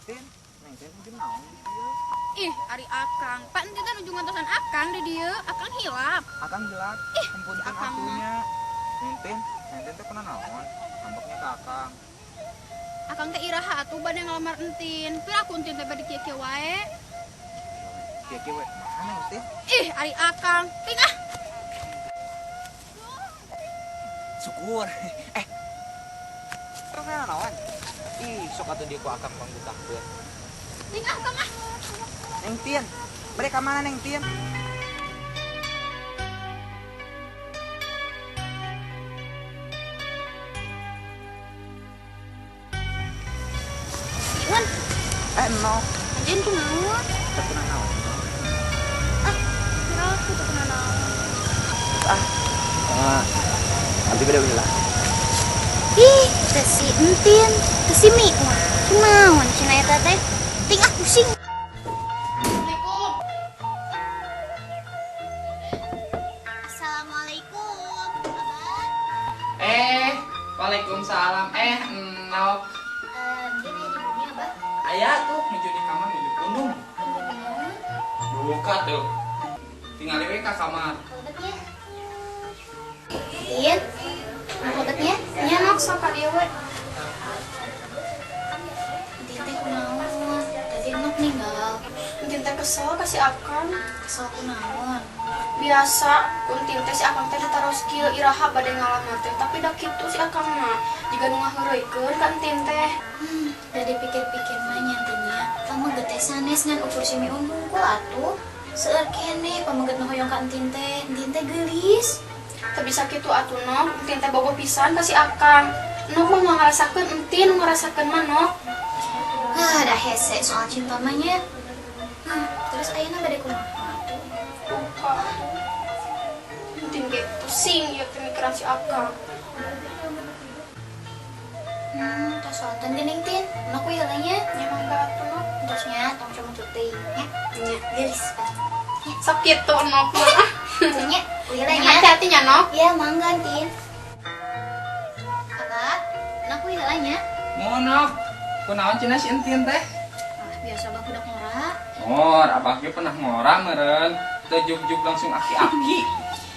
Ten, neng ten mungkin naon di dieu. Ih, ari Akang. Pak ente teh ujung ngatosan Akang di dieu. Akang hilap. Akang jelas, Ih, punten Akang mah. atunya. Neng ten teh pernah naon? Ambeknya ke Akang. Akang teh iraha atuh bade ngalamar entin. Pila aku entin teh bade kieu-kieu wae. Kieu we, mana neng ten? Ih, ari Akang. Ting ah. Syukur. Pernah naon? Ih, sok atuh dia ku Akang panggutahkeun. Ting ah, Kang ah. Neng Tien, mereka mana Neng Tien? Iwan, No, anjeun kumaha? teu pernah naon. Ah, kira aku teu kenal naon. Nanti beda lah. Ih, teh si entin, teh si Mi. Kumaon cenah eta teh? Ting ah pusing. Assalamualaikum. Waalaikumsalam. Nok. Dia aja bunyi abah. Aya tuh nuju di kamar nuju gunung. Buka tuh. Tinggal we ka kamar. Obatnya. Iya. Obatnya? Nya nok sok ka dieu we. Tinte kunaon? Tadi nok ninggal. Tinte kesel kasih Akang. Kesel kunaon? Biasa kun tinte si Akang teh ditaros kieu iraha bade ngalamar teh, tapi da kitu si Akang mah jiga nu ngaheureuykeun kan tinte. Da dipikir-pikir mah nyantinya, pamaget teh sanes ngan ukur si Mi unggul atuh. Seueur keneh pamaget nu hoyong ka entin teh geulis. Teu bisa kitu atuh Nok, tinte bogoh pisan ka si Akang. Nok mah ngarasakeun entin, ngarasakeun mah Nok. Dah hese soal cinta mah nya. Terus ayeuna bade kumaha atuh? Lupa atuh. Entin ge pusing ieu teh mikiran si Akang. Tas soaltan geuning tin, nok we heula nya. Nya mangga atuh Nok. Terusnya tong coba tuting nya. Nya geulis Pak. Sok kitu Nok mah. Nya, we heula Nya nya. hati-hati nya Nok. Ya mangga tin. Abah, nok we heula nya. Mau Nok. Kunaon cenah si entin teh? Biasa bah budak ngora. Abah ge pernah ngora meureun. Teu juk-juk langsung aki-aki.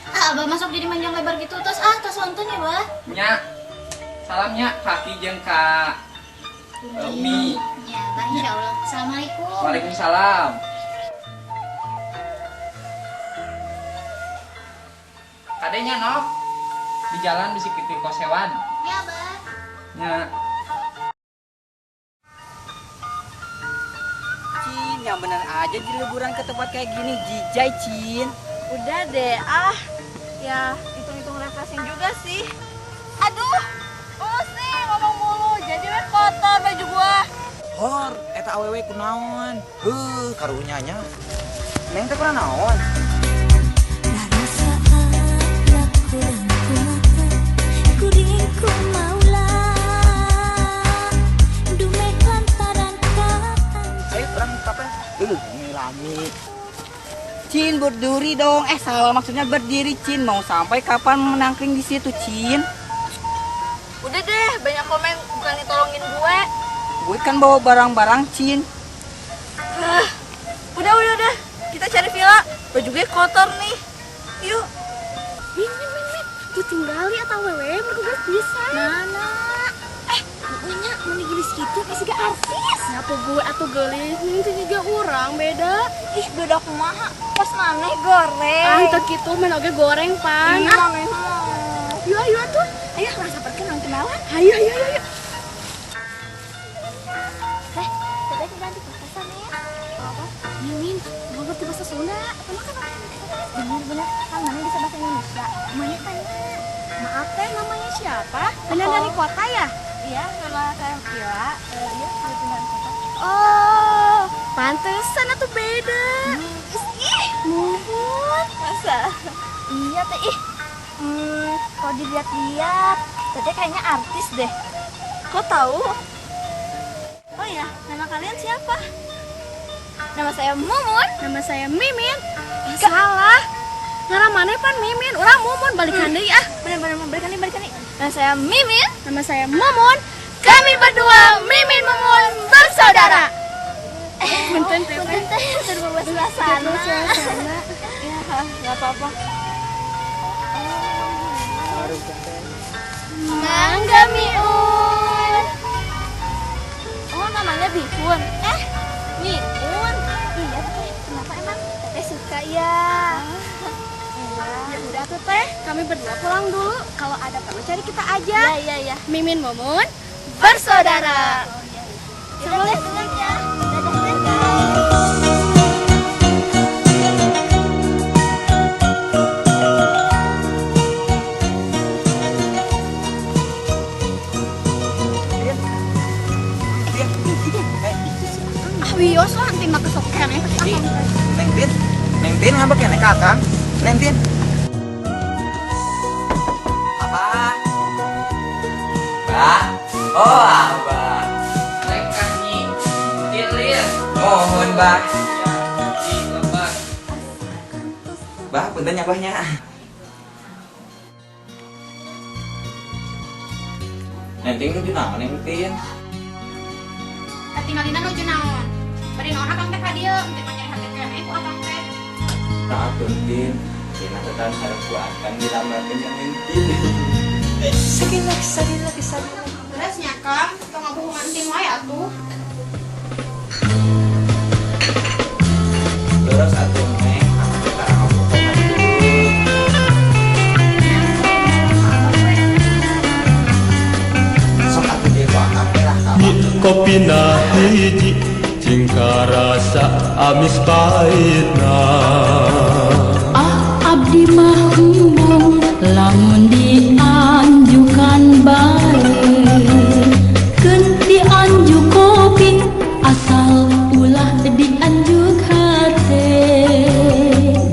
Abah masuk jadi manjang lebar gitu tas wonten ya, Bah. Nya. Salamnya kaki jeung ka Mi. Ya, Bah insyaallah. Assalamualaikum. Waalaikumsalam. Kadenya Nok. Di jalan bisi kitu kos hewan. Ya, Bah. Nya. Cin, yang bener aja di liburan ke tempat kayak gini, jijai Cin. Udah deh, ya hitung-hitung refreshing juga sih. Aduh, pusing ngomong mulu, jadi we kotor baju gua. Hor, eta awewe kunaon? Karunya nya. Neng teh pernah naon? Ayo orang kapan? Ini lami. Cin, berdiri dong. Salah maksudnya berdiri, Cin. Mau sampai kapan menangkring di situ, Cin? Udah deh, banyak komen bukan ditolongin gue. Gue kan bawa barang-barang, Cin. Udah. Kita cari villa. Baju gue kotor nih. Yuk. Min, tuh tinggali atau wewe mereka bisa. Mana? Pokoknya mau gelis gitu kasih ke artis. Kenapa gue atau gelis? Ini juga orang beda. Ih, beda kumaha. Pas maneh goreng. Entah gitu main oge goreng pan. Iya, maneh mah. Ayo tuh. Ayo rasa perken nang kenalan. Ayo. Coba ganti papasan ya. Apa? Min, mau ngerti bahasa Sunda. Kamu kan Bener-bener kan mana bisa bahasa Indonesia. Mana tanya. maaf teh namanya siapa? Bener dari kota ya? Iya, karena saya kira iya saya tinggal di kota. Oh, pantesan atau beda. Ih, muhun. Masa? Iya teh kalau dilihat-lihat, teh kayaknya artis deh. Kok tahu? Oh ya, nama kalian siapa? Nama saya Mumun. Nama saya Mimin. Salah. Ngaran mana pan Mimin? Urang Mumun balikan deui ah. Bener-bener balikan nih. Nama saya Mimin. Nama saya Mumun. Kami berdua Mimin Mumun bersaudara. Punten teh terbawa suasana. Ya, nggak apa-apa. Mangga Miun. Oh, namanya Bihun. Miun. Iya teh. Kenapa emang? Teteh suka ya. Ya udah tuh teh, kami berdua pulang dulu. Kalau ada perlu cari kita aja. Iya. Mimin Mumun bersaudara. Boleh pulang ya. Wios lah nanti mah kesokan ya. Neng Tin ngambek ya nek Kakang. Neng Tin. Abah. Bah. Oh, Abah. Mereka nyi. Kilir. Mohon, Bah. Di lebar. Bah, punten ya Bahnya. Neng Tin nuju naon Neng Tin? Katingalina nuju naon? Bari naon akang teh ka dieu, teu mah nyari hati keneh ku akang teh. Nah, Tin. Kena tetap harus kuatkan di dalam Neng Tin. Sakit lagi. Beres nya Kang, tong ngabuhungan tin wae atuh. Terus atuh Neng, aku sekarang ngobrol sama dulu. Sok atuh dia doakan lah kamu. Kopi na hiji cingka rasa amis pahitna. Abdi mah hembong lamun dianjukan baik keun dianjuk kopi asal ulah dianjuk hate.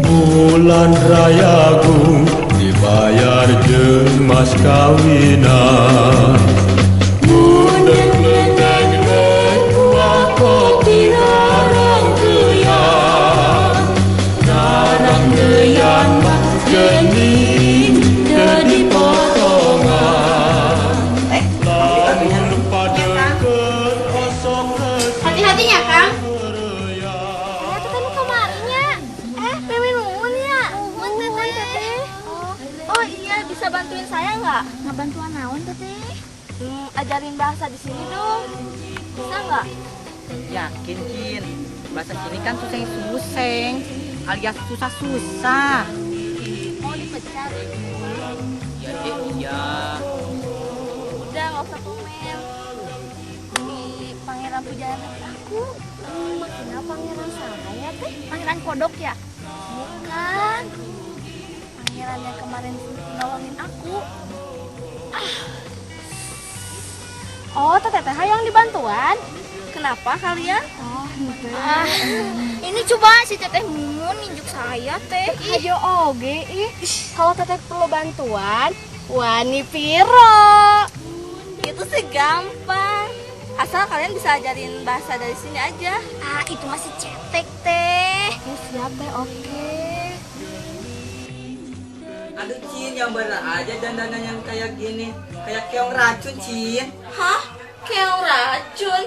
Bulan rayagung dibayar jeung mas kawinan. Budek ledek kuah kopi narang geyan. Narang geyan mah geuning teu dipotongan. Lamun padekeun osok Hati-hatinya Kang. Itu kan kemarinnya. Mimin Mumun ya. Mumun teteh. Oh iya, bisa bantuin saya nggak? Ngebantuan naon teteh? Ajarin bahasa di sini dong. Bisa nggak? Yakin, Cin. Bahasa sini kan suseng-suseng, alias susah-susah. Mau dipecat? Ya, Dek, iya. Udah nggak usah komen. Di Pangeran Pujaan hati aku. Maksudnya pangeran saya teh? Pangeran kodok ya? Bukan. Pangeran yang kemarin nolongin aku. Oh, teteh yang dibantuan. Kenapa kalian? Oh, ini coba si teteh Mumun ninjuk saya teh. Ayo oge ih. Kalau teteh perlu bantuan, wani piro. Itu sih gampang. Asal kalian bisa ajarin bahasa dari sini aja. Itu masih cetek teh. Ya siap teh, oke. Aduh, Cin, yang bener aja dandanan yang kayak gini. Kayak keong racun, Cin. Hah? Keong racun?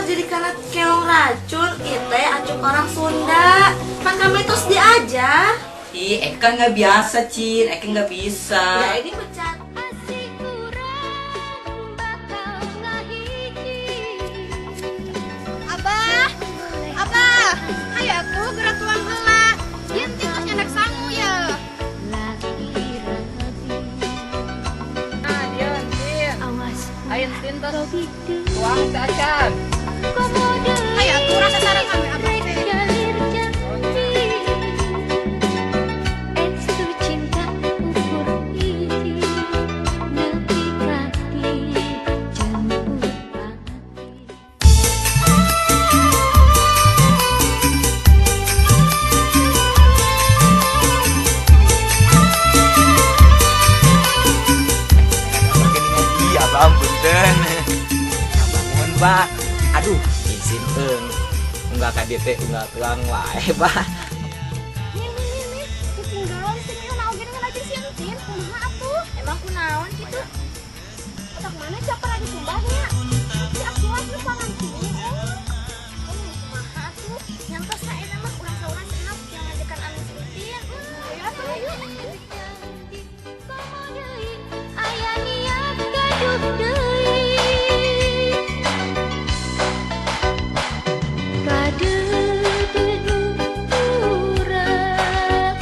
Jadi karena keong racun, itu acuk orang Sunda. Maka mitos dia aja. Ih, Eka nggak biasa, Cin. Eka nggak bisa. Ya ini pecat. Abah, ayo atuh gerak tuang heula. Yen titusnya anak sangu ya. Ayo, Cin, terus. Tuang ke acan. Ayo atuh rasa sareng ame abah teh. bah. Aduh, izin enggak ka dieu teh enggak tuang wae bah. Nih, ketinggalan si Miun oge dengan aja si Entin. Kumaha atuh? Emang kunaon kitu? Otak mana siapa lagi sumbahnya? Si Aksuat nu pangan sini. Kumaha atuh? Nyantos na eta mah urang saurang senap yang ngajakan anu si Entin. Ya atuh yuk. Aya niat gaduh deui kadeung urang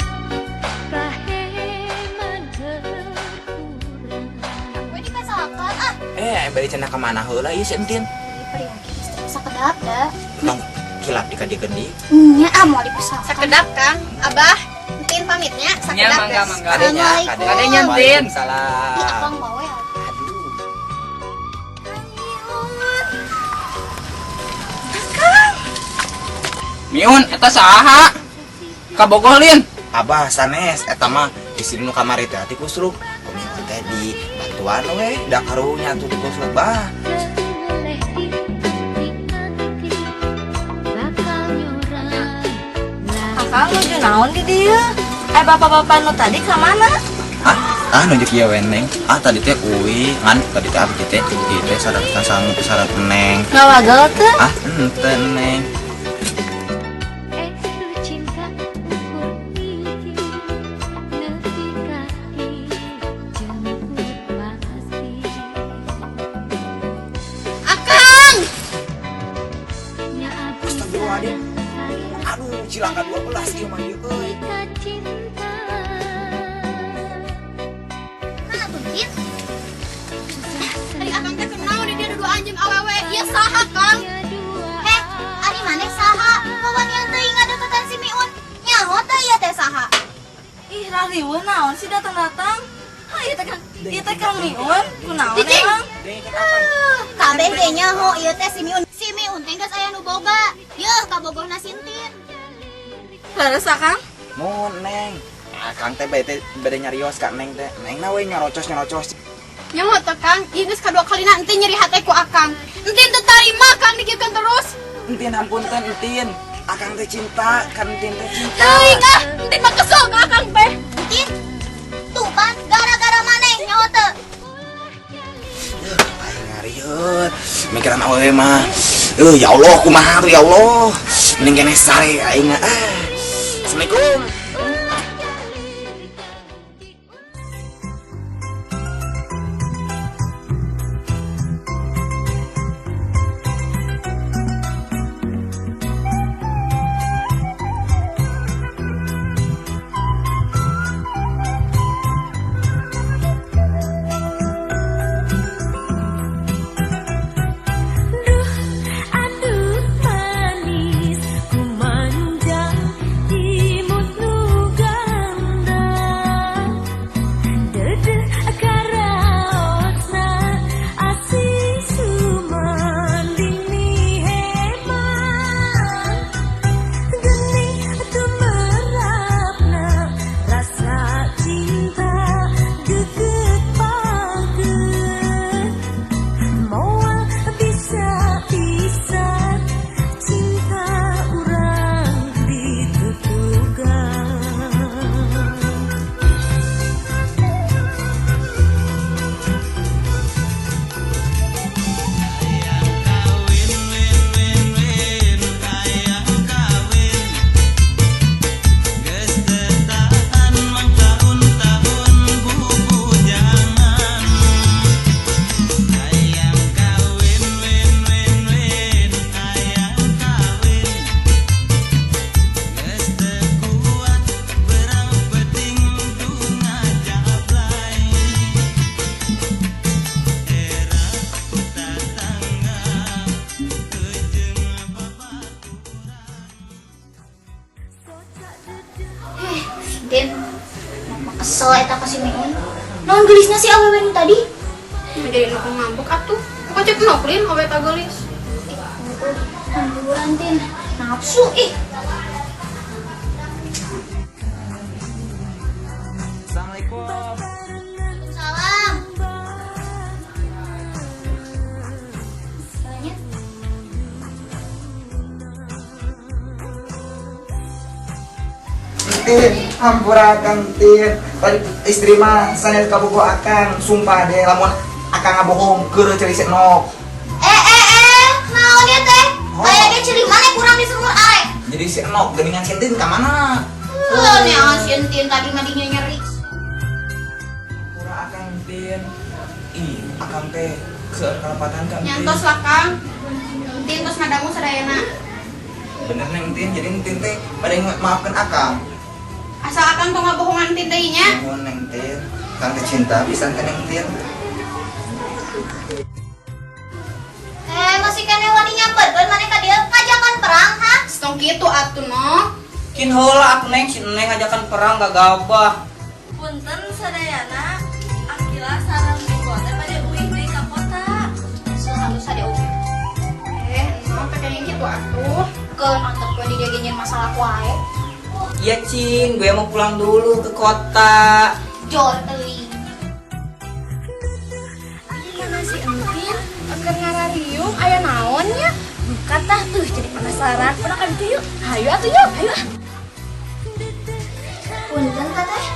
kaheman kurang Gue dipesakan ah. Bari cenah ka mana heula ieu si Entin? Periangki istri sakedap dah. Tong kilap dikadi-kadi. Nya mau dipesakan. Sakedap Kang, Abah. Entin pamitnya, Nya sakedap mangga guys. mangga. Kadenya, Kadenya Entin. Ih, Waalaikumsalam. akang bawa ya. Aduh. Miun eta saha? Kabogoh Lin. Abah sanes eta mah di sini nu kamari teh ati kusruk. Komitmen teh di bantuan we, da karunya tuh di kusruk bah. Boleh diganti bakal nyurang Akang nuju naon di dieu? Bapak-bapak nu tadi ka mana? Nunjuk ieu we Neng. Tadi teh uwi, ngan tadi teh abdi teh ieu teh syarat Neng. Ngawagel teh? Henteu Neng. Estu cinta ukur hiji nepi kaki jemput pasti Akang! nya abdi Astagfirullahaladzim. Aduh, cilaka 12 ieu mah ieu euy. kita cinta Nah, atuh Din. Tadi Akang teh kenal di dia dua anjeun awewe. Ieu saha Kang? Heh, ari maneh saha? Kawan yang teuing ngadeukeutan si Miun. Nyaho teh ieu teh saha? Ih, rarieuh naon sih datang-datang? Ieu teh Kang Miun, kunaon Cicing. emang? Kabeh ge nyaho ieu teh si Miun. Si Miun teh geus aya nu boga. Yeuh, kabogohna si Entin. Leres Akang? Mun Neng. Kang teh bade nyarios ka Neng teh. Neng na we nyarocos. Nyaho teh Kang, ieu geus kadua kalina Entin nyeri hate ku Akang. Entin teu tarima Kang dikieukeun terus. Entin hampunten Entin. Akang teh cinta, kan Entin teh cinta. Teuing ah, Entin mah kesel ka Akang teh. Entin. Tuh pan, gara-gara maneh nyaho teh. Aing ngarieuh. Mikiran awewe mah. Ya Allah, kumaha tuh ya Allah. Mending kene sare aing mah. Assalamualaikum. aduh manis kumanjang imut nu ganda dedeh karaosna asih sumanding ni heman geuning tumerapna rasa cinta geget pangkeun moal bisa-bisa cinta urang ditutugan Din. Mama kesel eta ka si Miun. Naon geulisna si awewe nu tadi? Jadi nu ngambek atuh. Kocek noklin awe ta geulis. Ambulan Din. Nafsu ih. Assalamualaikum. Salam. Banyak. Tin, hampura Akang Tin. Tadi istri mah sanes kabogo Akang, sumpah deh lamun Akang ngabohong keur cerisik nok. Naon dia teh? Kayak dia ceri mana kurang di semur arek. Jadi si Nok geningan si Tin ka mana? Nih asin tin tadi madinya nyeri. Hampura Akang Tin. Ih, Akang teh seueur kalapatan Kang Tin. Nyantos lah Kang. Tin tos ngadamu sadayana. Bener Neng Tin, jadi Neng Tin teh pada maafkan Akang. Asal Akang tong ngabohongan Tin teh nya. Nuhun Neng Tin, Kang teh cinta pisan ka Neng Tin. Masih kene wani nyamperkeun maneh ka dieu ngajakan perang ha? Stong kitu atuh no. Kin heula aku neng si neng ngajakan perang gagabah. Punten sadayana, Akila sareng Minggo teh bade uing deui ka kota. Selalu sade oge. No kakek kitu atuh. Keun antep gue di dia genyeun masalah wae. Iya Cin, gue mau pulang dulu ke kota. Jor teuing. Mana si Entin? Akan ngarariung aya naonnya? Bukan tah tuh jadi penasaran. Udah kan itu yuk. Hayu atuh yuk, hayu. Punten teteh.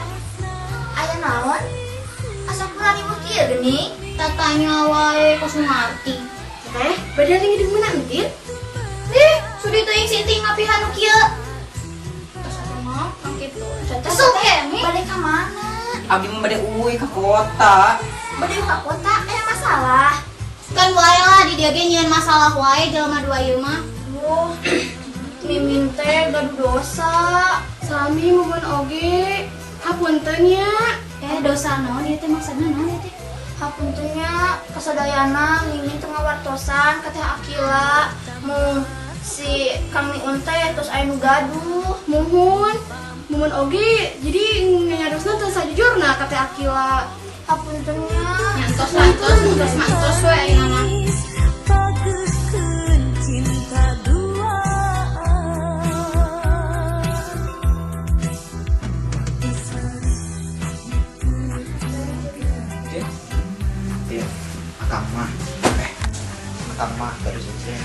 Aya naon? Asa kurang ibu kieu geuning? Tatanya wae kosong ngarti. Teh, bade ring di mana Entin? Sudi teuing si Enting ngapihan nu kieu. Tos atuh no, kang kitu. Sok kene. Balik ka mana? Abdi mah bade uwi ke kota. Bade ka kota aya masalah. Kan wae lah di dia ge nyieun masalah wae jelema dua ieu mah. Mimin teh gaduh dosa. Sami mumun oge. Hapunten nya. Dosa naon ieu teh maksudna naon ieu teh? Hapunten nya kasadayana Mimin teu ngawartosan ka Teh Akila. Mung si Kang Miun teh terus aya nu gaduh. Mumun oge jadi nyadosna teu sajujurna ka Teh Akila. Hapunten nya. Nyantos mantos we ayeuna mah. Baguskeun cinta Tin, Akang mah terus izin.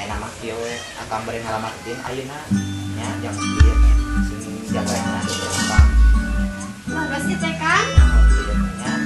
Nama kieu we, Akang bari ngalamatin ayeuna nya jam 9 sing jagana di Akang. Makasih teh Kang. Nya.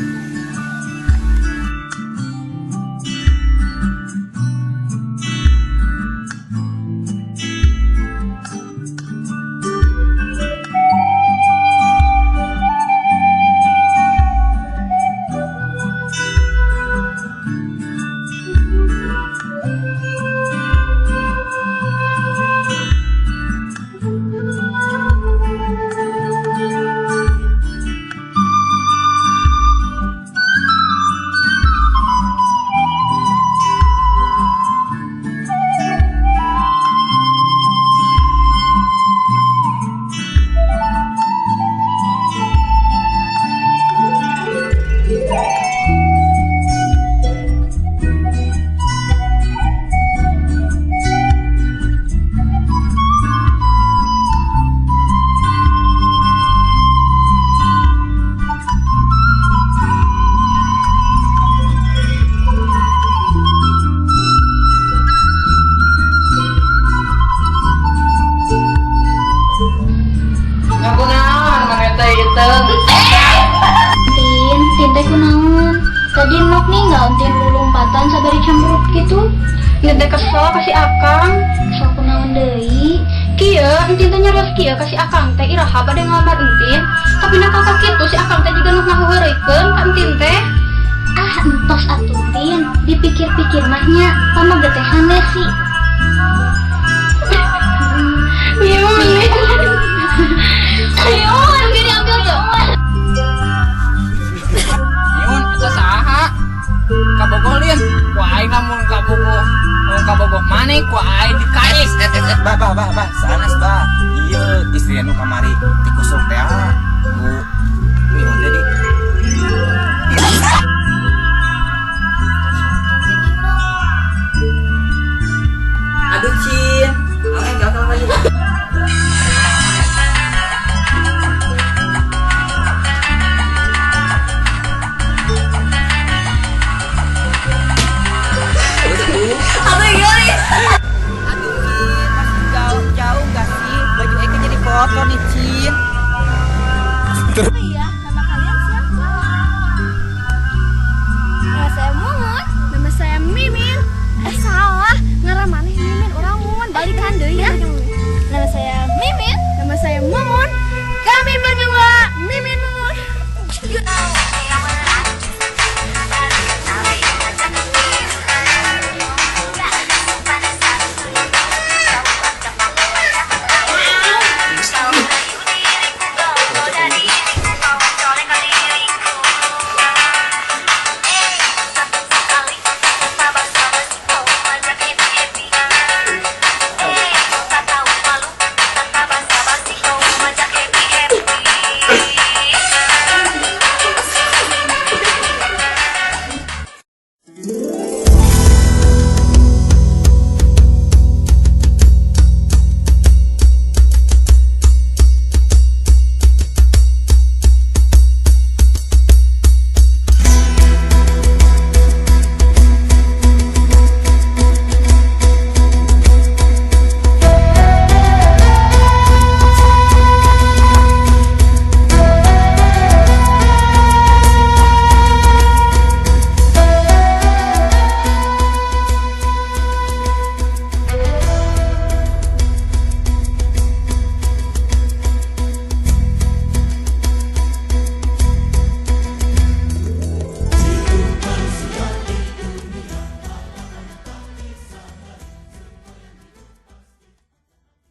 Tin teh kunaon? Tadi Nok ninggal Tin lulumpatan sabari cambrut gitu. Ieu teh kesel ka si Akang. Sok kunaon deui? Kieu Entin teh nyarios kieu ka si Akang teh iraha bade ngalamar Entin. Tapi nakal ka kitu si Akang teh juga nuk ngaheureukeun ka Entin teh. Entos atuh Tin, dipikir-pikir mahnya pamaget teh sanes sih. Ayo, gini ambil tuh. Nyun itu saha? Kabogolin, ku aing namun kabogoh maneh ku aing dikais. Bah, sanes bah. Ieu istri anu kamari tikusuk teh ku Miun teh di. Aduh Cin, gagal lagi.